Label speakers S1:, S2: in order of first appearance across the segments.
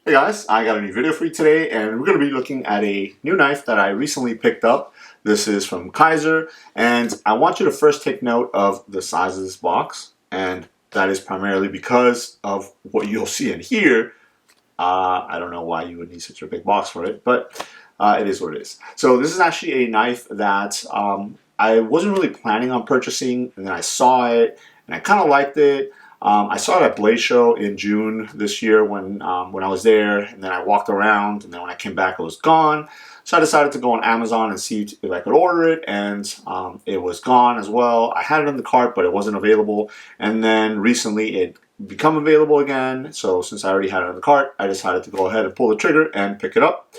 S1: Hey guys, I got a new video for you today, and we're going to be looking at a new knife that I recently picked up. This is from Keizer, and I want you to first take note of the size of this box, and that is primarily because of what you'll see in here. I don't know why you would need such a big box for it, but it is what it is. So this is actually a knife that I wasn't really planning on purchasing, and then I saw it, and I kind of liked it. I saw it at Blade Show in June this year when I was there, and then I walked around, and then when I came back, it was gone. So I decided to go on Amazon and see if I could order it, and it was gone as well. I had it in the cart, but it wasn't available. And then recently, it become available again. So since I already had it in the cart, I decided to go ahead and pull the trigger and pick it up.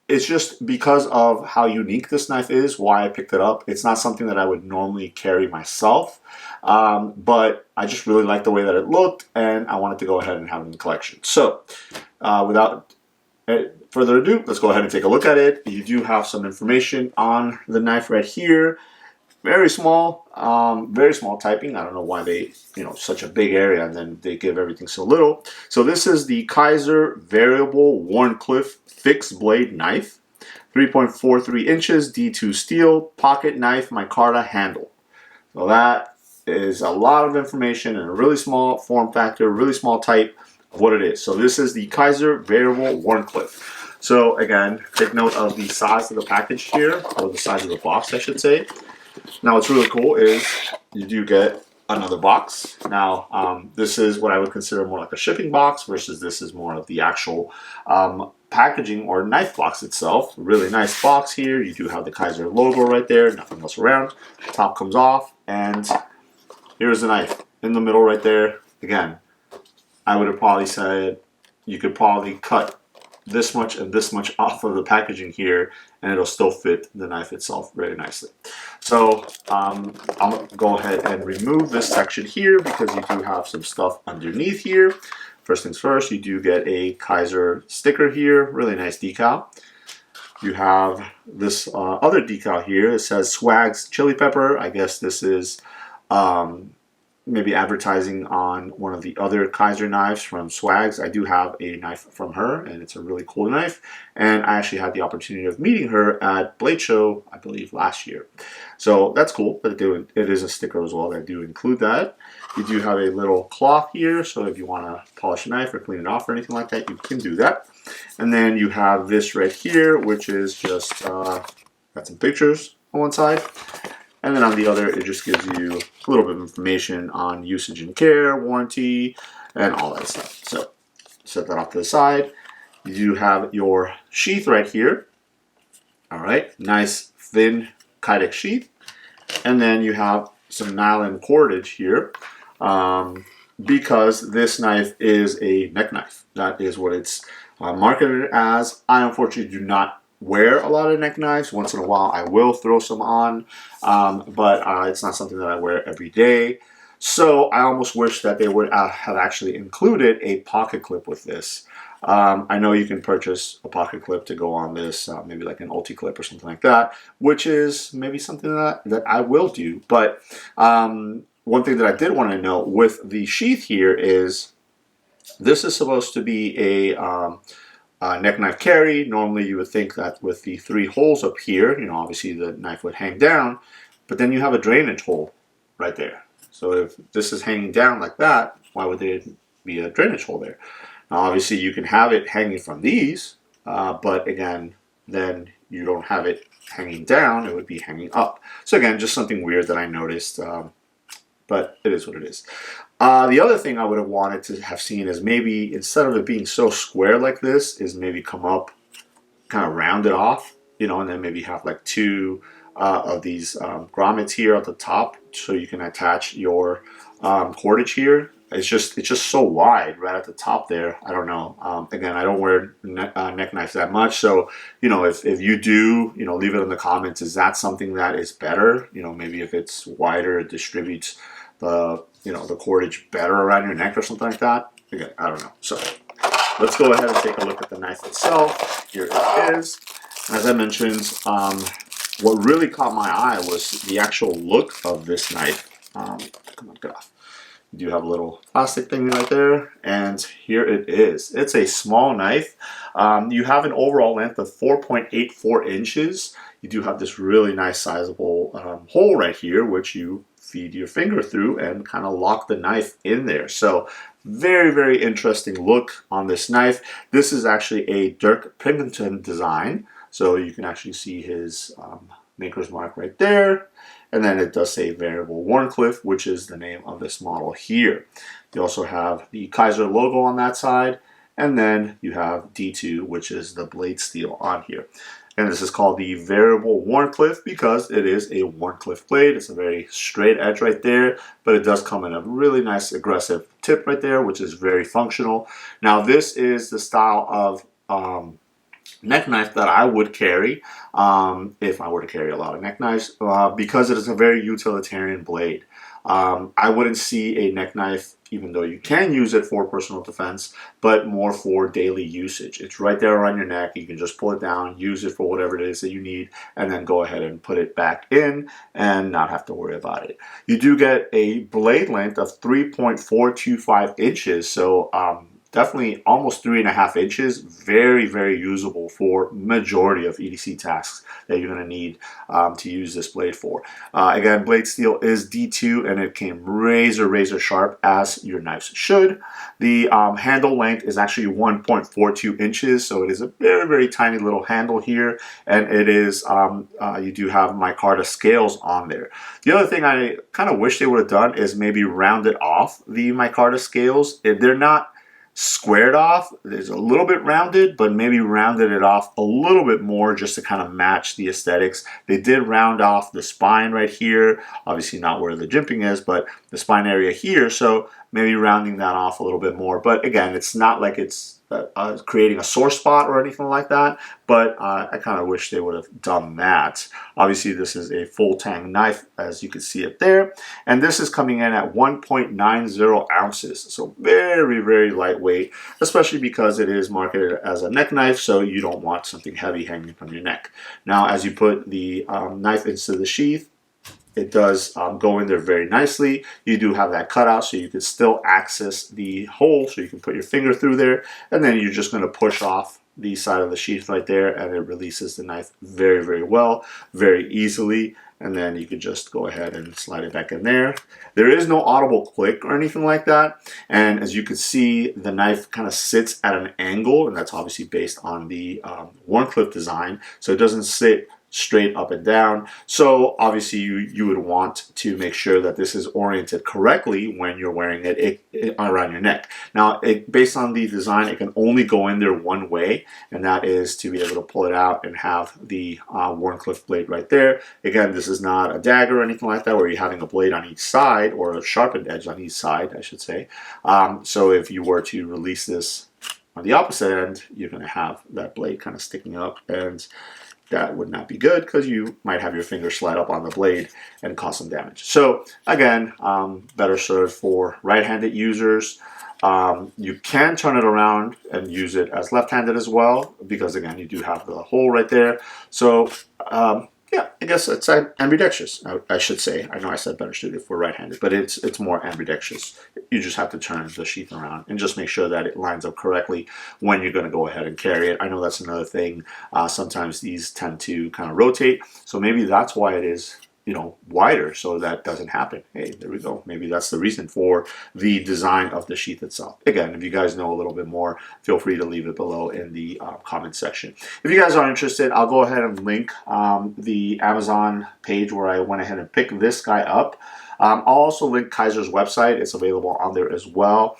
S1: It's just because of how unique this knife is, why I picked it up. It's not something that I would normally carry myself, but I just really liked the way that it looked, and I wanted to go ahead and have it in the collection. So without further ado, let's go ahead and take a look at it. You do have some information on the knife right here. Very small typing. I don't know why they, such a big area and then they give everything so little. So this is the Keizer Variable Wharncliffe fixed blade knife, 3.43 inches, D2 steel, pocket knife, micarta handle. So that is a lot of information in a really small form factor, really small type of what it is. So this is the Keizer Variable Wharncliffe. So again, take note of the size of the package here, or the size of the box, I should say. Now what's really cool is you do get another box. Now this is what I would consider more like a shipping box versus this is more of the actual packaging or knife box itself. Really nice box here. You do have the Keizer logo right there, nothing else around. Top comes off, and here's the knife in the middle right there. Again, I would have probably said you could probably cut this much and this much off of the packaging here, and it'll still fit the knife itself very nicely. So I'm going to go ahead and remove this section here because you do have some stuff underneath here. First things first, you do get a Keizer sticker here, really nice decal. You have this other decal here. It says Swags Chili Pepper. I guess this is maybe advertising on one of the other Keizer knives from Swags. I do have a knife from her, and it's a really cool knife. And I actually had the opportunity of meeting her at Blade Show, I believe, last year. So that's cool. But it is a sticker as well that do include that. You do have a little cloth here, so if you want to polish a knife or clean it off or anything like that, you can do that. And then you have this right here, which is just got some pictures on one side. And then on the other, it just gives you a little bit of information on usage and care, warranty, and all that stuff. So set that off to the side. You do have your sheath right here. All right, nice thin Kydex sheath. And then you have some nylon cordage here because this knife is a neck knife. That is what it's marketed as. I unfortunately do not wear a lot of neck knives. Once in a while I will throw some on, but it's not something that I wear every day. So I almost wish that they would have actually included a pocket clip with this. I know you can purchase a pocket clip to go on this, maybe like an ulti clip or something like that, which is maybe something that I will do. But one thing that I did want to note with the sheath here is this is supposed to be a neck knife carry. Normally you would think that with the 3 holes up here, obviously the knife would hang down, but then you have a drainage hole right there. So if this is hanging down like that, why would there be a drainage hole there? Now obviously you can have it hanging from these, but again, then you don't have it hanging down, it would be hanging up. So again, just something weird that I noticed, but it is what it is. The other thing I would have wanted to have seen is maybe instead of it being so square like this, is maybe come up, kind of round it off, and then maybe have like 2 of these grommets here at the top, so you can attach your cordage here. It's just so wide right at the top there. I don't know. Again, I don't wear neck knives that much, so if you do, leave it in the comments. Is that something that is better? Maybe if it's wider, it distributes the the cordage better around your neck or something like that. Again, I don't know. So let's go ahead and take a look at the knife itself. Here it is. As I mentioned, what really caught my eye was the actual look of this knife. Come on, get off. You do have a little plastic thing right there, and here it is. It's a small knife. You have an overall length of 4.84 inches. You do have this really nice sizable hole right here, which you feed your finger through and kind of lock the knife in there. So very, very interesting look on this knife. This is actually a Dirk Pingleton design. So you can actually see his maker's mark right there. And then it does say Variable Wharncliffe, which is the name of this model here. You also have the Keizer logo on that side. And then you have D2, which is the blade steel on here. And this is called the Variable Wharncliffe because it is a Wharncliffe blade. It's a very straight edge right there, but it does come in a really nice aggressive tip right there, which is very functional. Now this is the style of neck knife that I would carry if I were to carry a lot of neck knives because it is a very utilitarian blade. I wouldn't see a neck knife, even though you can use it for personal defense, but more for daily usage. It's right there around your neck. You can just pull it down, use it for whatever it is that you need, and then go ahead and put it back in and not have to worry about it. You do get a blade length of 3.425 inches, so definitely almost 3.5 inches. Very, very usable for majority of EDC tasks that you're going to need to use this blade for. Again, blade steel is D2 and it came razor sharp as your knives should. The handle length is actually 1.42 inches, so it is a very, very tiny little handle here, and it is you do have micarta scales on there. The other thing I kind of wish they would have done is maybe rounded off the micarta scales. They're not squared off. It's a little bit rounded, but maybe rounded it off a little bit more just to kind of match the aesthetics. They did round off the spine right here, obviously not where the jimping is, but the spine area here, so maybe rounding that off a little bit more. But again, it's not like it's creating a sore spot or anything like that, but I kind of wish they would have done that. Obviously, this is a full tang knife, as you can see it there, and this is coming in at 1.90 ounces, so very, very lightweight, especially because it is marketed as a neck knife, so you don't want something heavy hanging from your neck. Now, as you put the knife into the sheath, it does go in there very nicely. You do have that cutout so you can still access the hole so you can put your finger through there, and then you're just going to push off the side of the sheath right there and it releases the knife very, very well, very easily, and then you can just go ahead and slide it back in there. There is no audible click or anything like that, and as you can see, the knife kind of sits at an angle, and that's obviously based on the Wharncliffe design, so it doesn't sit straight up and down. So obviously you would want to make sure that this is oriented correctly when you're wearing it around your neck. Now, based on the design, it can only go in there one way, and that is to be able to pull it out and have the Wharncliffe blade right there. Again, this is not a dagger or anything like that where you're having a blade on each side, or a sharpened edge on each side, I should say. So if you were to release this on the opposite end, you're going to have that blade kind of sticking up, and that would not be good because you might have your finger slide up on the blade and cause some damage. So again, better served for right-handed users. You can turn it around and use it as left-handed as well because again, you do have the hole right there. So yeah, I guess it's ambidextrous, I should say. I know I said better suited for right-handed, but it's more ambidextrous. You just have to turn the sheath around and just make sure that it lines up correctly when you're going to go ahead and carry it. I know that's another thing. Sometimes these tend to kind of rotate, so maybe that's why it is, you know, wider, so that doesn't happen. Hey, there we go. Maybe that's the reason for the design of the sheath itself. Again, if you guys know a little bit more, feel free to leave it below in the comment section. If you guys are interested, I'll go ahead and link the Amazon page where I went ahead and picked this guy up. I'll also link Keizer's website. It's available on there as well.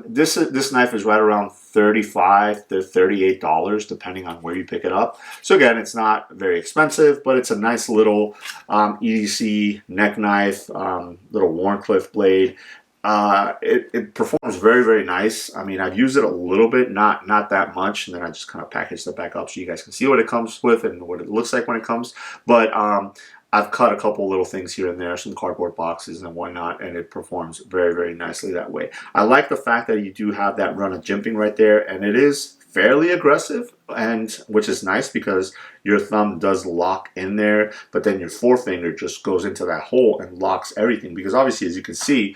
S1: This knife is right around $35 to $38 depending on where you pick it up. So again, it's not very expensive, but it's a nice little EDC neck knife, little Wharncliffe blade. It performs very, very nice. I mean, I've used it a little bit, not that much, and then I just kind of packaged it back up so you guys can see what it comes with and what it looks like when it comes. But I've cut a couple little things here and there, some cardboard boxes and whatnot, and it performs very, very nicely that way. I like the fact that you do have that run of jimping right there, and it is fairly aggressive, and which is nice because your thumb does lock in there, but then your forefinger just goes into that hole and locks everything, because obviously, as you can see,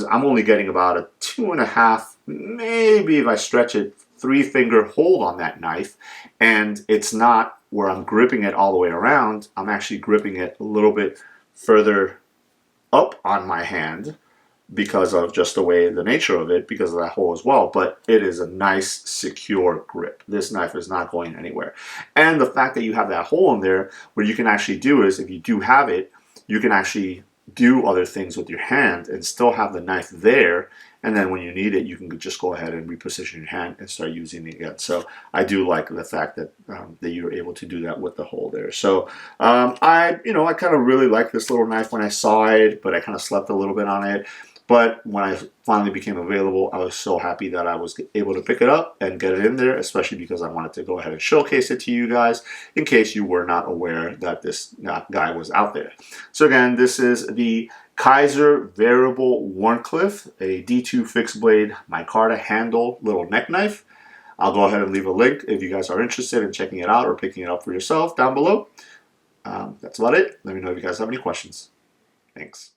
S1: I'm only getting about a 2.5, maybe if I stretch it, 3-finger hold on that knife, and it's not where I'm gripping it all the way around. I'm actually gripping it a little bit further up on my hand because of just the way the nature of it, because of that hole as well. But it is a nice, secure grip. This knife is not going anywhere. And the fact that you have that hole in there, what you can actually do is, if you do have it, you can actually do other things with your hand and still have the knife there, and then when you need it, you can just go ahead and reposition your hand and start using it again. So I do like the fact that that you're able to do that with the hole there. So I kind of really like this little knife when I saw it, but I kind of slept a little bit on it. But when I finally became available, I was so happy that I was able to pick it up and get it in there, especially because I wanted to go ahead and showcase it to you guys in case you were not aware that this guy was out there. So again, this is the Keizer Variable Wharncliffe, a D2 fixed blade micarta handle little neck knife. I'll go ahead and leave a link if you guys are interested in checking it out or picking it up for yourself down below. That's about it. Let me know if you guys have any questions. Thanks.